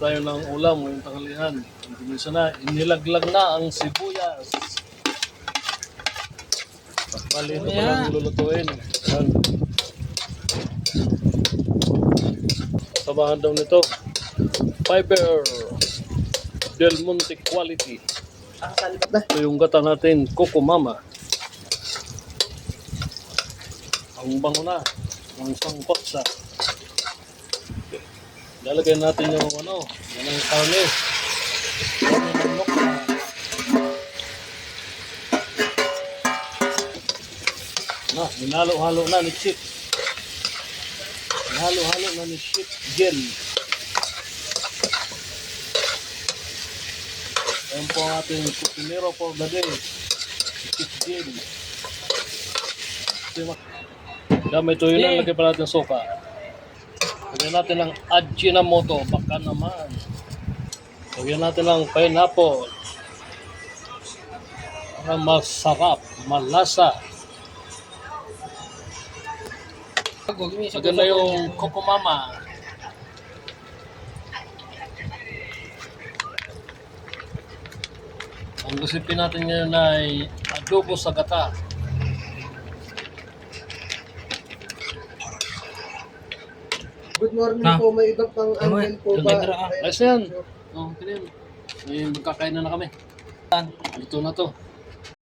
tayo ng ulam ngayong tanghalian. Ginisa na, inilaglag na ang sibuyas. Bali, ito pa lang lulutuin. Ayan. Sabahan daw nito. Fiber Del Monte Quality. Ito yung gata natin, Coco Mama. Ang bango na. Ang isang kotsa. Lalagyan natin yung yan ang karne. Karne ng lokla. Hinalo-halo na ni Chip. Hinalo-halo na ni Chip Gel. Ayan po ang ating kusinero for the day. Chip Gel. Gamit ito yun ang lagay pa natin soka. Lagyan natin ng Ajinomoto, baka naman. Lagyan natin ng pineapple. Para masarap, malasa. Lagyan na yung Coco Mama. Ang recipe natin ngayon ay adobo sa gata. Good morning po, may iba pang angle po ba? Ayos na yan. Ganyan. May magkakain na kami. Ito na to.